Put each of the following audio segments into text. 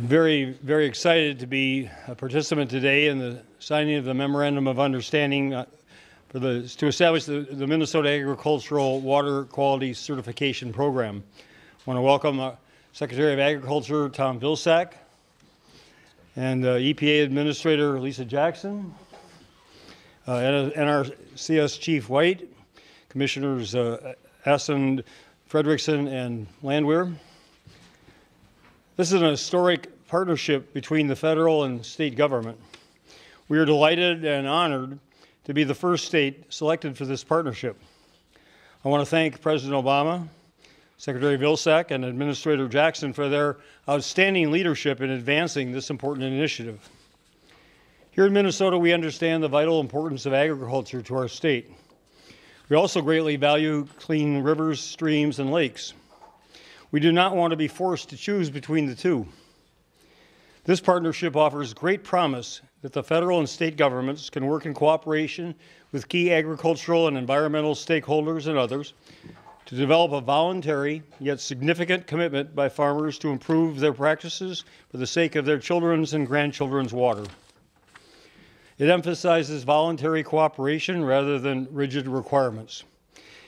Very excited to be a participant today in the signing of the Memorandum of Understanding to establish the Minnesota Agricultural Water Quality Certification Program. I want to welcome Secretary of Agriculture Tom Vilsack and EPA Administrator Lisa Jackson, NRCS Chief White, Commissioners Essen, Frederickson, and Landwehr. This is an historic partnership between the federal and state government. We are delighted and honored to be the first state selected for this partnership. I want to thank President Obama, Secretary Vilsack, and Administrator Jackson for their outstanding leadership in advancing this important initiative. Here in Minnesota, we understand the vital importance of agriculture to our state. We also greatly value clean rivers, streams, and lakes. We do not want to be forced to choose between the two. This partnership offers great promise that the federal and state governments can work in cooperation with key agricultural and environmental stakeholders and others to develop a voluntary yet significant commitment by farmers to improve their practices for the sake of their children's and grandchildren's water. It emphasizes voluntary cooperation rather than rigid requirements.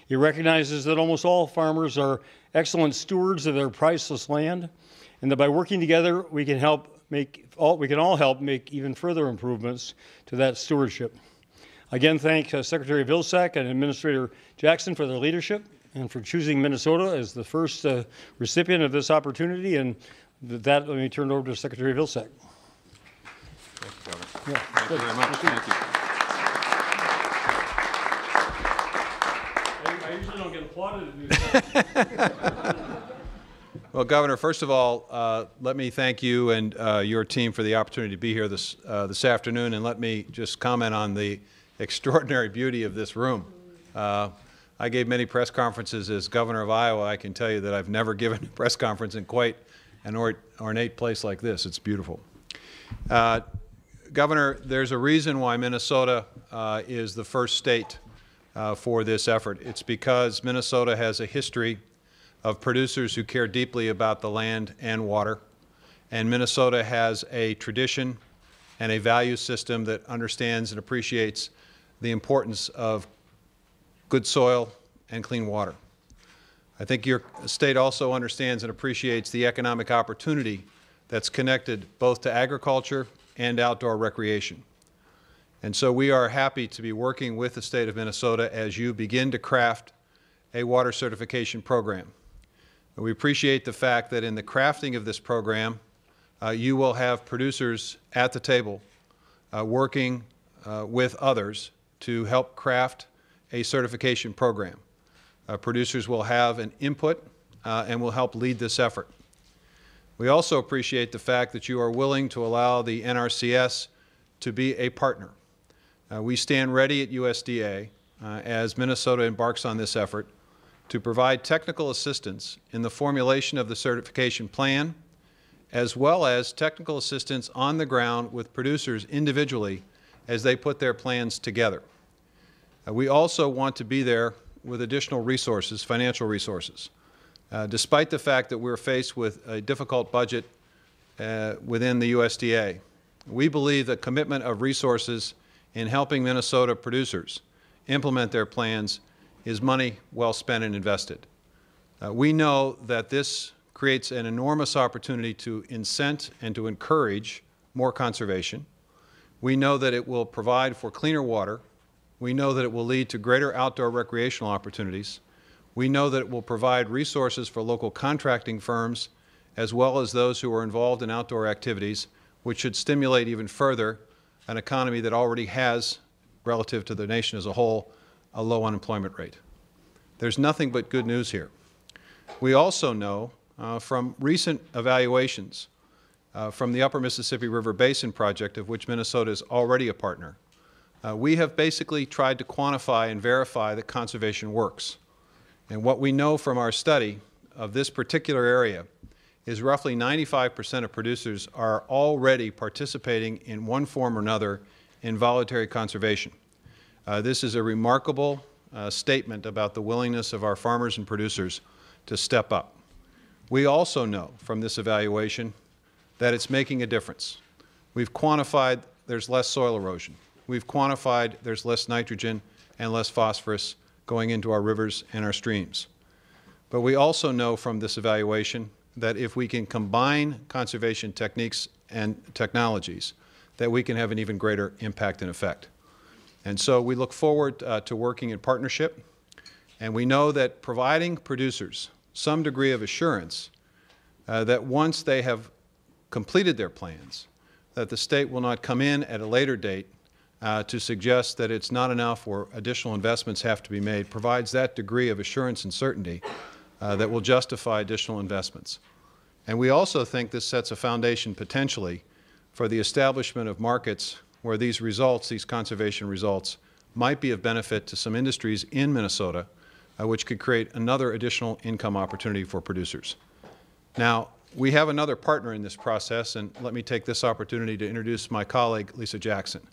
It recognizes that almost all farmers are excellent stewards of their priceless land, and that by working together, we can all help make even further improvements to that stewardship. Again, thank Secretary Vilsack and Administrator Jackson for their leadership and for choosing Minnesota as the first recipient of this opportunity. And with that, let me turn it over to Secretary Vilsack. Thank you, Governor. Yeah, Thank you very much. Thank you. I usually don't get applauded to do that. Well, Governor, first of all, let me thank you and your team for the opportunity to be here this afternoon, and let me just comment on the extraordinary beauty of this room. I gave many press conferences as governor of Iowa. I can tell you that I've never given a press conference in quite an ornate place like this. It's beautiful. Governor, there's a reason why Minnesota is the first state for this effort. It's because Minnesota has a history of producers who care deeply about the land and water, and Minnesota has a tradition and a value system that understands and appreciates the importance of good soil and clean water. I think your state also understands and appreciates the economic opportunity that's connected both to agriculture and outdoor recreation. And so we are happy to be working with the state of Minnesota as you begin to craft a water certification program. We appreciate the fact that in the crafting of this program, you will have producers at the table working with others to help craft a certification program. Producers will have an input and will help lead this effort. We also appreciate the fact that you are willing to allow the NRCS to be a partner. We stand ready at USDA as Minnesota embarks on this effort to provide technical assistance in the formulation of the certification plan, as well as technical assistance on the ground with producers individually as they put their plans together. We also want to be there with additional resources, financial resources. Despite the fact that we're faced with a difficult budget within the USDA, we believe the commitment of resources in helping Minnesota producers implement their plans is money well spent and invested. We know that this creates an enormous opportunity to incent and to encourage more conservation. We know that it will provide for cleaner water. We know that it will lead to greater outdoor recreational opportunities. We know that it will provide resources for local contracting firms as well as those who are involved in outdoor activities, which should stimulate even further an economy that already has, relative to the nation as a whole, a low unemployment rate. There's nothing but good news here. We also know from recent evaluations from the Upper Mississippi River Basin Project, of which Minnesota is already a partner, we have basically tried to quantify and verify that conservation works. And what we know from our study of this particular area is roughly 95% of producers are already participating in one form or another in voluntary conservation. This is a remarkable statement about the willingness of our farmers and producers to step up. We also know from this evaluation that it's making a difference. We've quantified there's less soil erosion. We've quantified there's less nitrogen and less phosphorus going into our rivers and our streams. But we also know from this evaluation that if we can combine conservation techniques and technologies, that we can have an even greater impact and effect. And so we look forward to working in partnership, and we know that providing producers some degree of assurance that once they have completed their plans, that the state will not come in at a later date to suggest that it's not enough or additional investments have to be made, provides that degree of assurance and certainty that will justify additional investments. And we also think this sets a foundation potentially for the establishment of markets where these results, these conservation results, might be of benefit to some industries in Minnesota, which could create another additional income opportunity for producers. Now, we have another partner in this process, and let me take this opportunity to introduce my colleague, Lisa Jackson.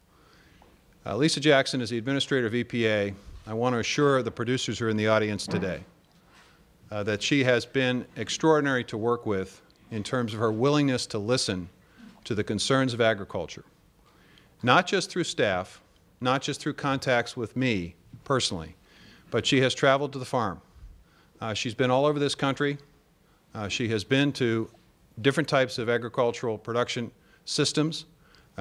Lisa Jackson is the administrator of EPA. I want to assure the producers who are in the audience today that she has been extraordinary to work with in terms of her willingness to listen to the concerns of agriculture, not just through staff, not just through contacts with me personally, but she has traveled to the farm. She's been all over this country. She has been to different types of agricultural production systems.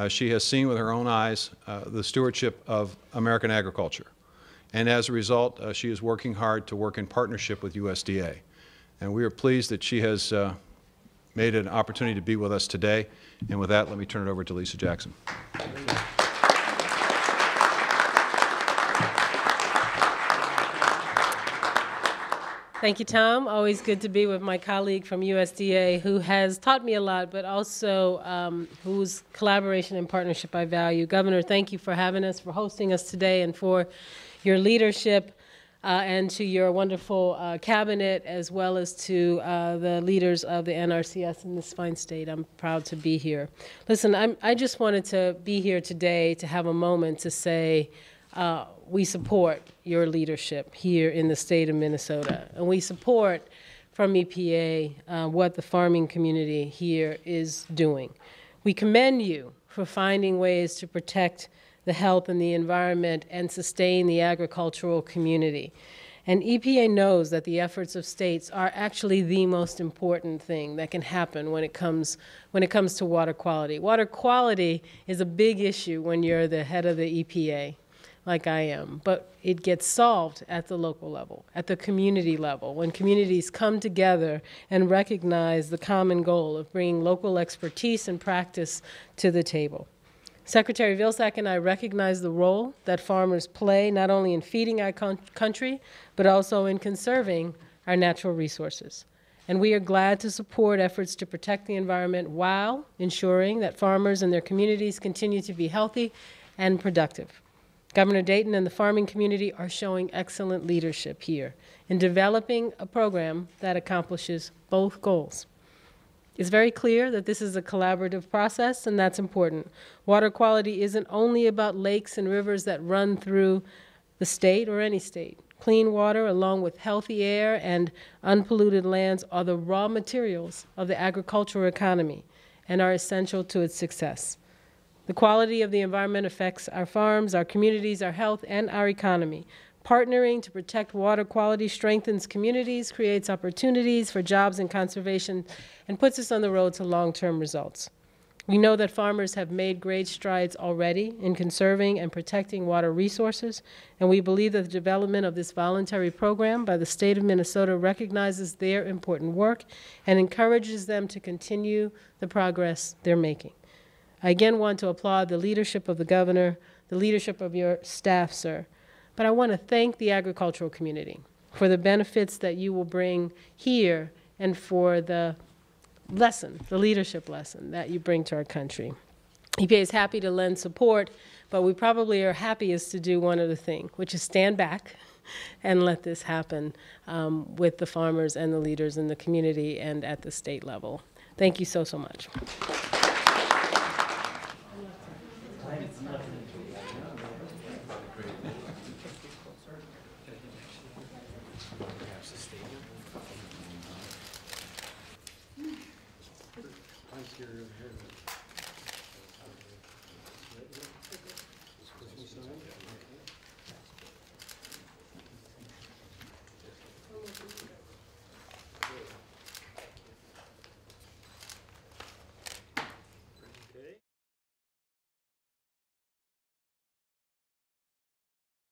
She has seen with her own eyes the stewardship of American agriculture. And as a result, she is working hard to work in partnership with USDA. And we are pleased that she has made an opportunity to be with us today. And with that, let me turn it over to Lisa Jackson. Thank you, Tom. Always good to be with my colleague from USDA who has taught me a lot, but also whose collaboration and partnership I value. Governor, thank you for having us, for hosting us today, and for your leadership, and to your wonderful cabinet, as well as to the leaders of the NRCS in this fine state. I'm proud to be here. Listen, I just wanted to be here today to have a moment to say, we support your leadership here in the state of Minnesota, and we support from EPA what the farming community here is doing. We commend you for finding ways to protect the health and the environment and sustain the agricultural community. And EPA knows that the efforts of states are actually the most important thing that can happen when it comes to water quality. Water quality is a big issue when you're the head of the EPA, like I am, but it gets solved at the local level, at the community level, when communities come together and recognize the common goal of bringing local expertise and practice to the table. Secretary Vilsack and I recognize the role that farmers play not only in feeding our country, but also in conserving our natural resources. And we are glad to support efforts to protect the environment while ensuring that farmers and their communities continue to be healthy and productive. Governor Dayton and the farming community are showing excellent leadership here in developing a program that accomplishes both goals. It's very clear that this is a collaborative process, and that's important. Water quality isn't only about lakes and rivers that run through the state or any state. Clean water, along with healthy air and unpolluted lands, are the raw materials of the agricultural economy and are essential to its success. The quality of the environment affects our farms, our communities, our health, and our economy. Partnering to protect water quality strengthens communities, creates opportunities for jobs and conservation, and puts us on the road to long-term results. We know that farmers have made great strides already in conserving and protecting water resources, and we believe that the development of this voluntary program by the state of Minnesota recognizes their important work and encourages them to continue the progress they're making. I again want to applaud the leadership of the governor, the leadership of your staff, sir. But I want to thank the agricultural community for the benefits that you will bring here and for the lesson, the leadership lesson that you bring to our country. EPA is happy to lend support, but we probably are happiest to do one other thing, which is stand back and let this happen with the farmers and the leaders in the community and at the state level. Thank you so, so much.